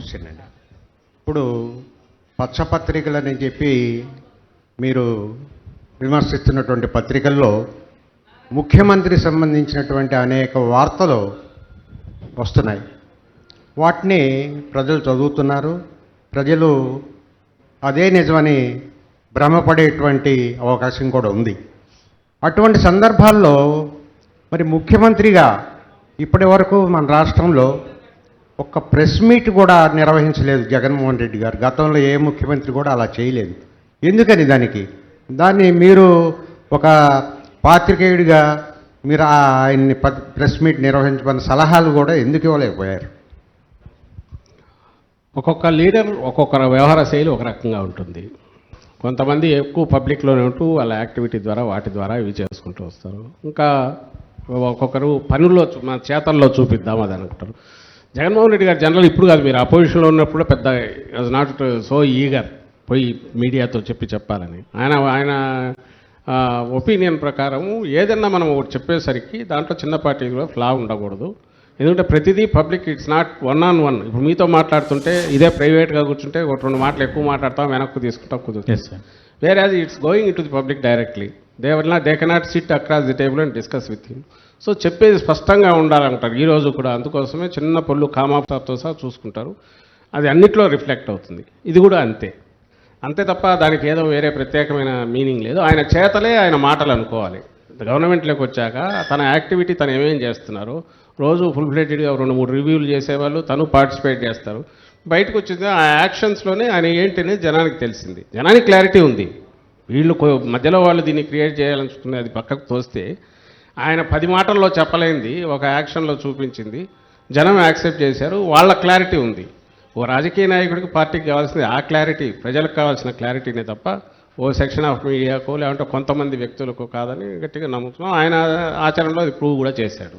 Question అండి. ఇప్పుడు పచ్చపత్రికలని చెప్పి మీరు విమర్శిస్తున్నటువంటి పత్రికల్లో ముఖ్యమంత్రి సంబంధించినటువంటి అనేక వార్తలు వస్తున్నాయి. వాటిని ప్రజలు చదువుతున్నారు. ప్రజలు అదే నిజమని భ్రమపడేటువంటి అవకాశం కూడా ఉంది. అటువంటి సందర్భాల్లో మరి ముఖ్యమంత్రిగా ఇప్పటి వరకు మన రాష్ట్రంలో ఒక్క ప్రెస్ మీట్ కూడా నిర్వహించలేదు జగన్మోహన్ రెడ్డి గారు. గతంలో ఏ ముఖ్యమంత్రి కూడా అలా చేయలేదు. ఎందుకని దాన్ని మీరు ఒక పాత్రికేయుడిగా మీరు ఆయన్ని ప్రెస్ మీట్ నిర్వహించమని సలహాలు కూడా ఎందుకు ఇవ్వలేకపోయారు? ఒక్కొక్క లీడర్ ఒక్కొక్క వ్యవహార శైలి ఒక రకంగా ఉంటుంది. కొంతమంది ఎక్కువ పబ్లిక్లోనే ఉంటూ వాళ్ళ యాక్టివిటీ ద్వారా వాటి ద్వారా ఇవి చేసుకుంటూ వస్తారు. ఇంకా ఒక్కొక్కరు పనుల్లో మన చేతల్లో చూపిద్దాం అది అనుకుంటారు. జగన్మోహన్ రెడ్డి గారు జనరల్ ఇప్పుడు కాదు, మీరు అపోజిషన్లో ఉన్నప్పుడు పెద్ద నాట్ సో ఈగర్ పోయి మీడియాతో చెప్పాలని. ఆయన ఒపీనియన్ ప్రకారం ఏదన్నా మనం ఒకటి చెప్పేసరికి దాంట్లో చిన్నపాటి ఫ్లా ఉండకూడదు. ఎందుకంటే ప్రతిదీ పబ్లిక్, ఇట్స్ నాట్ 1-on-1. ఇప్పుడు మీతో మాట్లాడుతుంటే ఇదే ప్రైవేట్గా కూర్చుంటే ఒక 2 మాటలు ఎక్కువ మాట్లాడతాం, వెనక్కు తీసుకుంటాం కుదురుతుంది. Where as it's going in to the public directly, they cannot SIT across the table and discuss with him. So చెప్పేది స్పష్టంగా ఉండాలంటారు ఈరోజు కూడా. అందుకోసమే చిన్న పళ్ళు కామాతో సహా చూసుకుంటారు. అది అన్నిట్లో రిఫ్లెక్ట్ అవుతుంది. ఇది కూడా అంతే తప్ప దానికి ఏదో వేరే ప్రత్యేకమైన మీనింగ్ లేదు. ఆయన చేతలే ఆయన మాటలు అనుకోవాలి. గవర్నమెంట్లోకి వచ్చాక తన యాక్టివిటీ తను ఏమేం చేస్తున్నారు, రోజు ఫుల్ ఫ్లెడ్జ్డ్గా 2-3 రివ్యూలు చేసేవాళ్ళు, తను పార్టిసిపేట్ చేస్తారు. బయటకు వచ్చింది ఆ యాక్షన్స్లోనే ఆయన ఏంటనేది జనానికి తెలిసింది. జనానికి క్లారిటీ ఉంది. వీళ్ళు మధ్యలో వాళ్ళు దీన్ని క్రియేట్ చేయాలనుకునే అది పక్కకు తోస్తే ఆయన 10 మాటల్లో చెప్పలేంది ఒక యాక్షన్లో చూపించింది. జనం యాక్సెప్ట్ చేశారు. వాళ్ళ క్లారిటీ ఉంది. ఓ రాజకీయ నాయకుడికి పార్టీకి కావాల్సింది ఆ క్లారిటీ, ప్రజలకు కావాల్సిన క్లారిటీనే తప్ప ఓ సెక్షన్ ఆఫ్ మీడియాకో లేదంటే కొంతమంది వ్యక్తులకు కాదని గట్టిగా నమ్ముతున్నాం. ఆయన ఆచరణలో అది ప్రూవ్ కూడా చేశాడు.